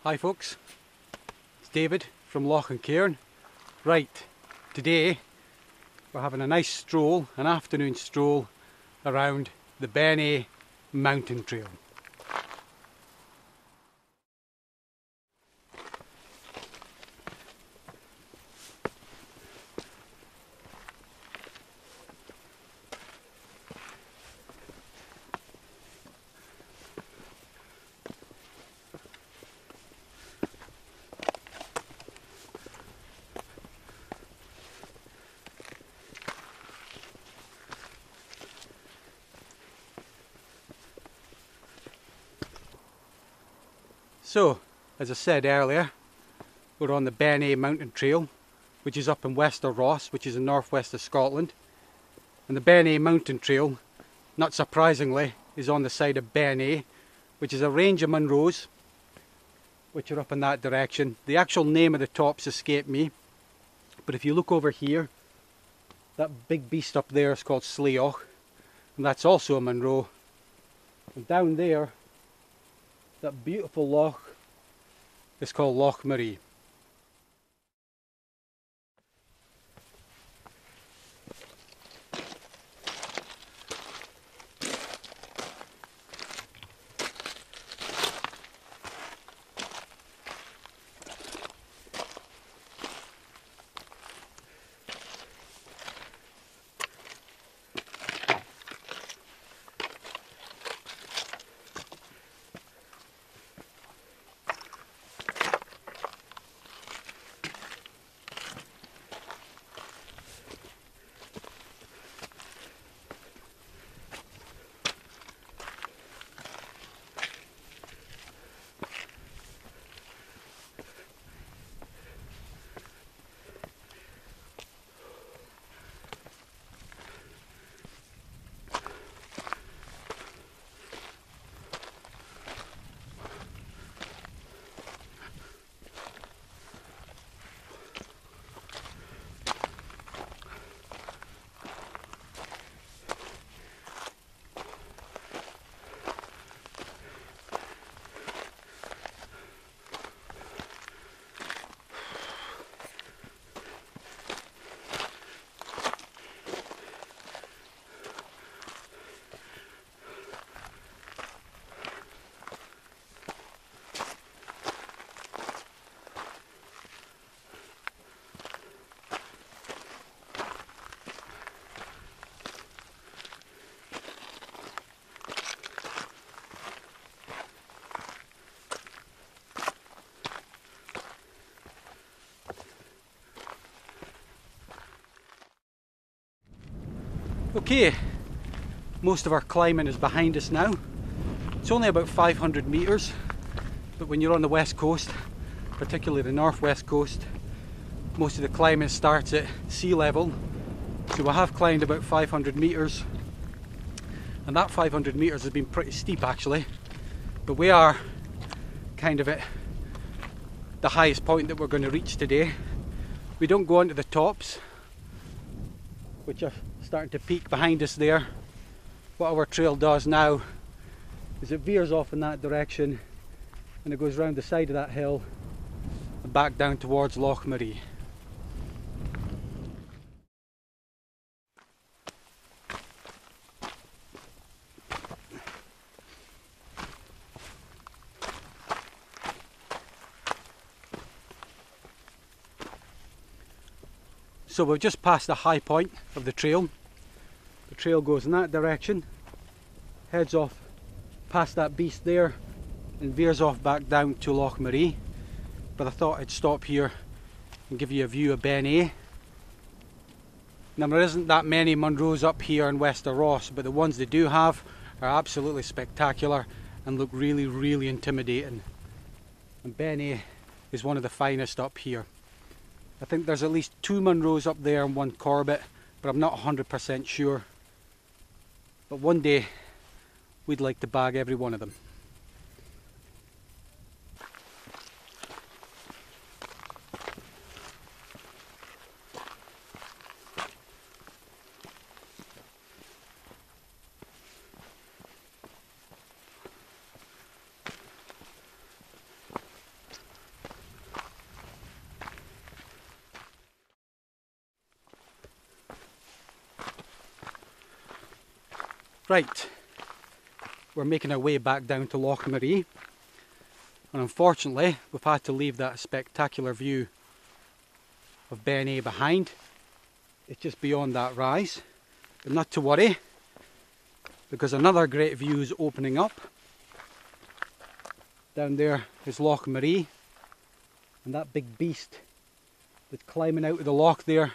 Hi folks, it's David from Loch and Cairn. Right, today we're having a nice stroll, an afternoon stroll around the Beinn Eighe Mountain Trail. So, as I said earlier, we're on the Beinn Eighe Mountain Trail, which is up in Wester Ross, which is in northwest of Scotland. And the Beinn Eighe Mountain Trail, not surprisingly, is on the side of Beinn Eighe, which is a range of Munros, which are up in that direction. The actual name of the tops escaped me, but if you look over here, that big beast up there is called Slioch, and that's also a Munro. And down there, that beautiful loch is called Loch Maree. Okay, most of our climbing is behind us now. It's only about 500 metres, but when you're on the west coast, particularly the northwest coast, most of the climbing starts at sea level. So we have climbed about 500 metres, and that 500 metres has been pretty steep actually, but we are kind of at the highest point that we're going to reach today. We don't go onto the tops, which are starting to peak behind us there. What our trail does now is it veers off in that direction and it goes round the side of that hill and back down towards Loch Maree. So we've just passed the high point of the trail. The trail goes in that direction, heads off past that beast there and veers off back down to Loch Maree. But I thought I'd stop here and give you a view of Beinn Eighe. Now there isn't that many Munros up here in Wester Ross, but the ones they do have are absolutely spectacular and look really, really intimidating. And Beinn Eighe is one of the finest up here. I think there's at least 2 Munros up there and 1 Corbett, but I'm not 100% sure. But one day we'd like to bag every one of them. Right, we're making our way back down to Loch Maree, and unfortunately we've had to leave that spectacular view of Beinn Eighe behind. It's just beyond that rise, but not to worry, because another great view is opening up. Down there is Loch Maree, and that big beast that's climbing out of the loch there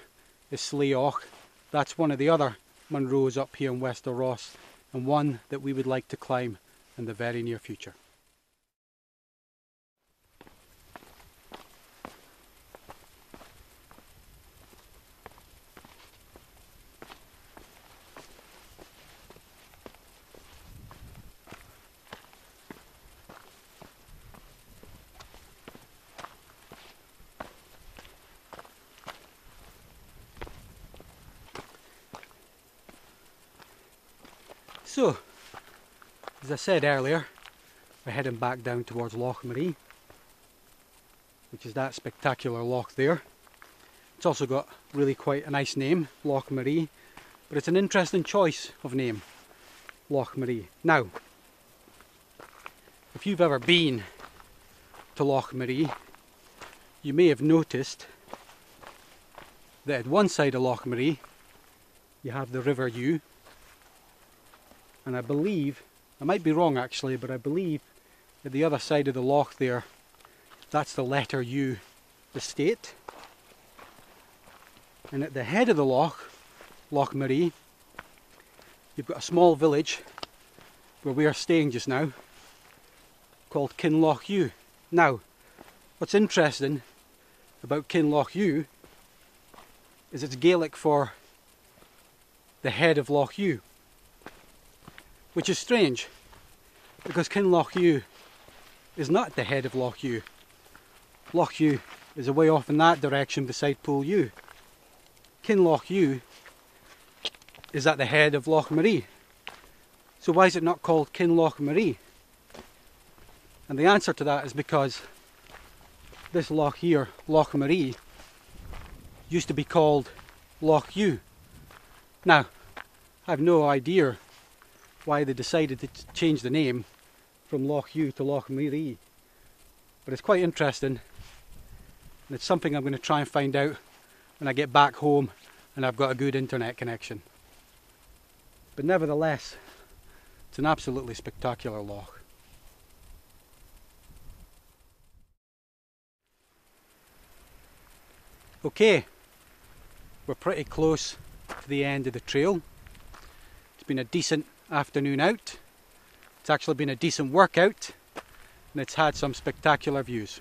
is Slioch. That's one of the other Munros up here in Wester Ross, and one that we would like to climb in the very near future. So, as I said earlier, we're heading back down towards Loch Maree, which is that spectacular loch there. It's also got really quite a nice name, Loch Maree, but it's an interesting choice of name, Loch Maree. Now, if you've ever been to Loch Maree, you may have noticed that at one side of Loch Maree you have the River U, and I believe, I might be wrong actually, but I believe at the other side of the loch there, that's the letter U estate. And at the head of the loch, Loch Maree, you've got a small village where we are staying just now called Cairn U. Now, what's interesting about Cairn U is it's Gaelic for the head of Loch U, which is strange because Cairn U is not at the head of Loch U. Loch U is away off in that direction beside Pool U. Cairn U is at the head of Loch Maree. So why is it not called Cairn Maree? And the answer to that is because this loch here, Loch Maree, used to be called Loch U. Now, I have no idea why they decided to change the name from Loch U to Loch Maree, but it's quite interesting, and it's something I'm going to try and find out when I get back home and I've got a good internet connection. But nevertheless, it's an absolutely spectacular loch. Okay, we're pretty close to the end of the trail. It's been a decent afternoon out. It's actually been a decent workout, and it's had some spectacular views.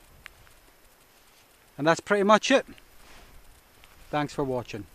And that's pretty much it. Thanks for watching.